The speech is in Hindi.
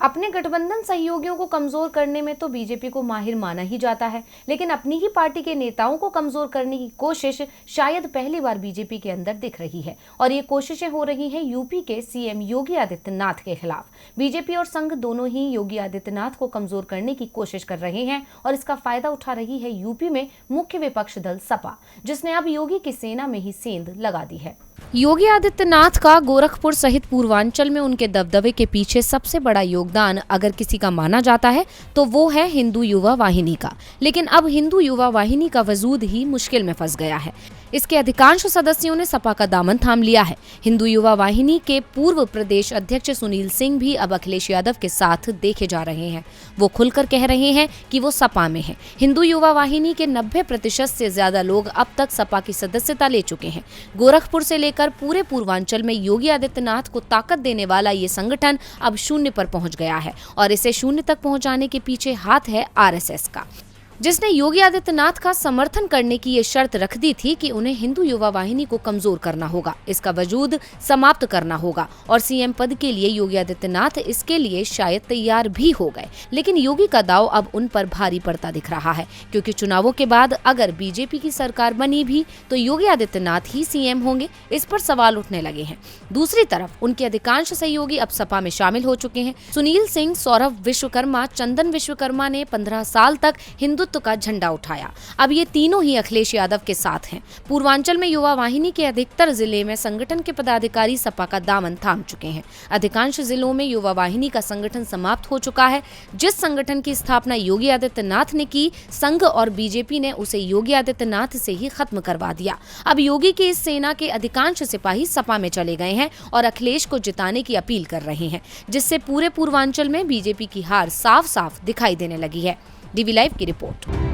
अपने गठबंधन सहयोगियों को कमजोर करने में तो बीजेपी को माहिर माना ही जाता है, लेकिन अपनी ही पार्टी के नेताओं को कमजोर करने की कोशिश शायद पहली बार बीजेपी के अंदर दिख रही है। और ये कोशिशें हो रही हैं यूपी के सीएम योगी आदित्यनाथ के खिलाफ। बीजेपी और संघ दोनों ही योगी आदित्यनाथ को कमजोर करने की कोशिश कर रहे हैं और इसका फायदा उठा रही है यूपी में मुख्य विपक्ष दल सपा, जिसने अब योगी की सेना में ही सेंध लगा दी है। योगी आदित्यनाथ का गोरखपुर सहित पूर्वांचल में उनके दबदबे के पीछे सबसे बड़ा योगदान अगर किसी का माना जाता है तो वो है हिंदू युवा वाहिनी का। लेकिन अब हिंदू युवा वाहिनी का वजूद ही मुश्किल में फंस गया है। इसके अधिकांश सदस्यों ने सपा का दामन थाम लिया है। हिंदू युवा वाहिनी के पूर्व प्रदेश अध्यक्ष सुनील सिंह भी अब अखिलेश यादव के साथ देखे जा रहे हैं। वो खुलकर कह रहे हैं कि वो सपा में हैं। हिंदू युवा वाहिनी के 90% से ज्यादा लोग अब तक सपा की सदस्यता ले चुके हैं। गोरखपुर से लेकर पूरे पूर्वांचल में योगी आदित्यनाथ को ताकत देने वाला ये संगठन अब शून्य पर पहुंच गया है और इसे शून्य तक पहुंचाने के पीछे हाथ है आरएसएस का, जिसने योगी आदित्यनाथ का समर्थन करने की ये शर्त रख दी थी कि उन्हें हिंदू युवा वाहिनी को कमजोर करना होगा, इसका वजूद समाप्त करना होगा और सीएम पद के लिए योगी आदित्यनाथ इसके लिए शायद तैयार भी हो गए। लेकिन योगी का दांव अब उन पर भारी पड़ता दिख रहा है, क्योंकि चुनावों के बाद अगर बीजेपी की सरकार बनी भी तो योगी आदित्यनाथ ही सीएम होंगे, इस पर सवाल उठने लगे हैं। दूसरी तरफ उनके अधिकांश सहयोगी अब सपा में शामिल हो चुके हैं। सुनील सिंह, सौरभ विश्वकर्मा, चंदन विश्वकर्मा ने 15 साल तक हिंदुत्व का झंडा उठाया। अब ये तीनों ही अखिलेश यादव के साथ हैं। पूर्वांचल में युवा वाहिनी के अधिकतर जिले में संगठन के पदाधिकारी सपा का दामन थाम चुके हैं। अधिकांश जिलों में युवा वाहिनी का संगठन समाप्त हो चुका है। जिस संगठन की स्थापना योगी आदित्यनाथ ने की, संघ और बीजेपी ने उसे योगी आदित्यनाथ से ही खत्म करवा दिया। अब योगी की इस सेना के अधिकांश सिपाही सपा में चले गए हैं और अखिलेश को जिताने की अपील कर रहे हैं, जिससे पूरे पूर्वांचल में बीजेपी की हार साफ साफ दिखाई देने लगी है। डीवी लाइव की रिपोर्ट।